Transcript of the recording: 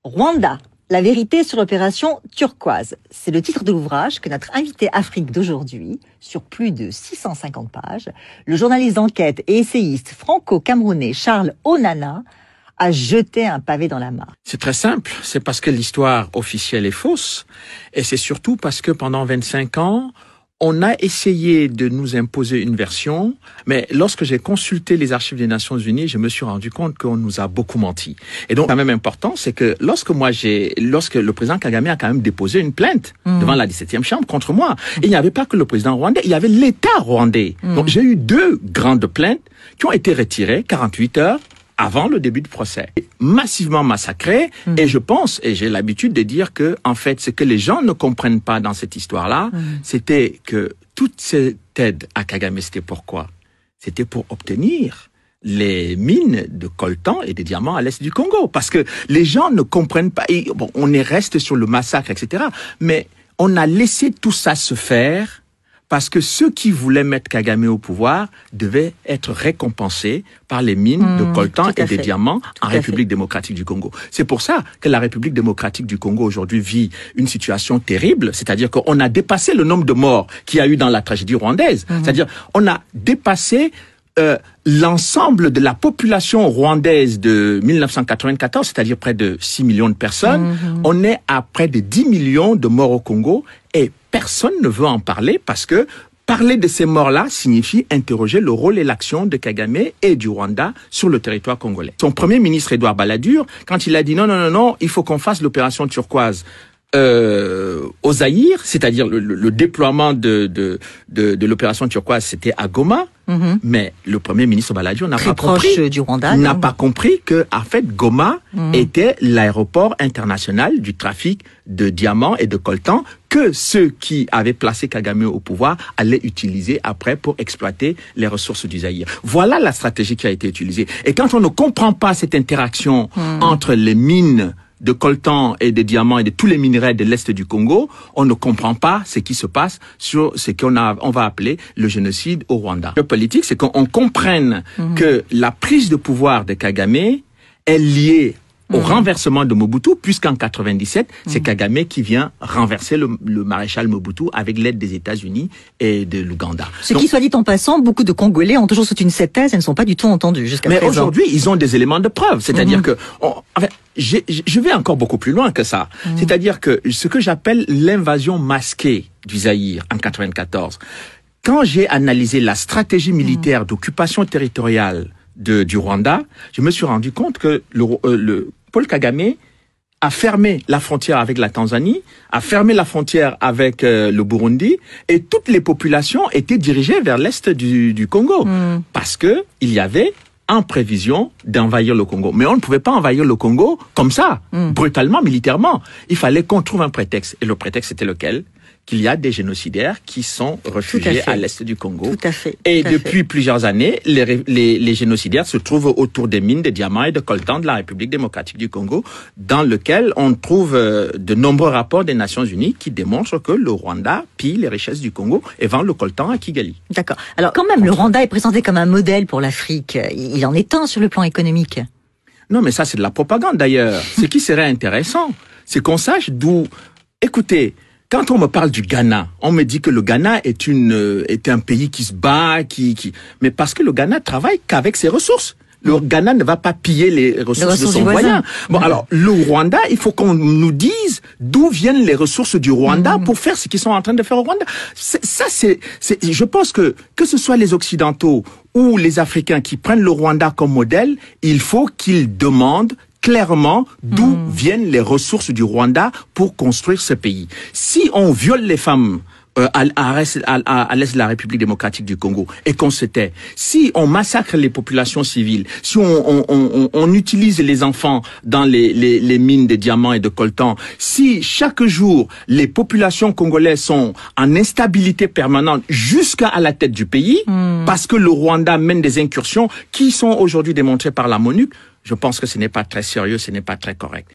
Rwanda, la vérité sur l'opération Turquoise. C'est le titre de l'ouvrage que notre invité Afrique d'aujourd'hui, sur plus de 650 pages, le journaliste d'enquête et essayiste franco-camerounais Charles Onana, a jeté un pavé dans la mare. C'est très simple, c'est parce que l'histoire officielle est fausse, et c'est surtout parce que pendant 25 ans, on a essayé de nous imposer une version, mais lorsque j'ai consulté les archives des Nations Unies, je me suis rendu compte qu'on nous a beaucoup menti. Et donc, quand même important, c'est que lorsque le président Kagame a quand même déposé une plainte devant la 17e chambre contre moi, il n'y avait pas que le président rwandais, il y avait l'État rwandais. Donc, j'ai eu 2 grandes plaintes qui ont été retirées 48 heures avant le début du procès. Massivement massacré, et je pense, et j'ai l'habitude de dire que, en fait, ce que les gens ne comprennent pas dans cette histoire-là, c'était que toute cette aide à Kagame, c'était pourquoi? C'était pour obtenir les mines de coltan et des diamants à l'est du Congo. Parce que les gens ne comprennent pas, et bon, on reste sur le massacre, etc., mais on a laissé tout ça se faire parce que ceux qui voulaient mettre Kagame au pouvoir devaient être récompensés par les mines de coltan et des diamants en République démocratique du Congo. C'est pour ça que la République démocratique du Congo aujourd'hui vit une situation terrible, c'est-à-dire qu'on a dépassé le nombre de morts qu'il y a eu dans la tragédie rwandaise. C'est-à-dire on a dépassé l'ensemble de la population rwandaise de 1994, c'est-à-dire près de 6 millions de personnes. On est à près de 10 millions de morts au Congo et personne ne veut en parler parce que parler de ces morts-là signifie interroger le rôle et l'action de Kagame et du Rwanda sur le territoire congolais. Son premier ministre, Edouard Balladur, quand il a dit non, il faut qu'on fasse l'opération Turquoise au Zaïre, c'est-à-dire le déploiement de l'opération Turquoise, c'était à Goma. Mais le premier ministre Balladur n'a pas compris du Rwanda, pas compris que, en fait, Goma était l'aéroport international du trafic de diamants et de coltan que ceux qui avaient placé Kagame au pouvoir allaient utiliser après pour exploiter les ressources du Zaïre. Voilà la stratégie qui a été utilisée. Et quand on ne comprend pas cette interaction entre les mines de coltan et de diamants et de tous les minerais de l'Est du Congo, on ne comprend pas ce qui se passe sur ce on va appeler le génocide au Rwanda. Le politique, c'est qu'on comprenne que la prise de pouvoir de Kagame est liée au renversement de Mobutu, puisqu'en 97, c'est Kagame qui vient renverser le maréchal Mobutu avec l'aide des États-Unis et de l'Ouganda. Qui, soit dit en passant, beaucoup de Congolais ont toujours soutenu cette thèse et ne sont pas du tout entendus jusqu'à présent. Mais aujourd'hui, ils ont des éléments de preuve. C'est-à-dire que, je vais encore beaucoup plus loin que ça. C'est-à-dire que ce que j'appelle l'invasion masquée du Zaïre en 94, quand j'ai analysé la stratégie militaire d'occupation territoriale du Rwanda, je me suis rendu compte que Paul Kagame a fermé la frontière avec la Tanzanie, a fermé la frontière avec le Burundi, et toutes les populations étaient dirigées vers l'est du Congo, parce que il y avait en prévision d'envahir le Congo. Mais on ne pouvait pas envahir le Congo comme ça, brutalement, militairement. Il fallait qu'on trouve un prétexte. Et le prétexte, c'était lequel? Qu'il y a des génocidaires qui sont réfugiés à l'est du Congo. Tout à fait. Et depuis plusieurs années, les génocidaires se trouvent autour des mines de diamants et de coltan de la République démocratique du Congo, dans lequel on trouve de nombreux rapports des Nations Unies qui démontrent que le Rwanda pille les richesses du Congo et vend le coltan à Kigali. D'accord. Alors quand même, le Rwanda est présenté comme un modèle pour l'Afrique. Il en est un sur le plan économique. Non, mais ça c'est de la propagande d'ailleurs. Ce qui serait intéressant, c'est qu'on sache d'où... Écoutez, quand on me parle du Ghana, on me dit que le Ghana est un pays qui se bat, mais parce que le Ghana travaille qu'avec ses ressources. Le Ghana ne va pas piller les ressources de son voisin. Bon, alors, le Rwanda, il faut qu'on nous dise d'où viennent les ressources du Rwanda pour faire ce qu'ils sont en train de faire au Rwanda. Je pense que ce soit les Occidentaux ou les Africains qui prennent le Rwanda comme modèle, il faut qu'ils demandent clairement d'où viennent les ressources du Rwanda pour construire ce pays. Si on viole les femmes à l'est de la République démocratique du Congo et qu'on se tait, si on massacre les populations civiles, si on utilise les enfants dans les mines de diamants et de coltan, si chaque jour les populations congolaises sont en instabilité permanente jusqu'à la tête du pays, parce que le Rwanda mène des incursions qui sont aujourd'hui démontrées par la MONUC, je pense que ce n'est pas très sérieux, ce n'est pas très correct.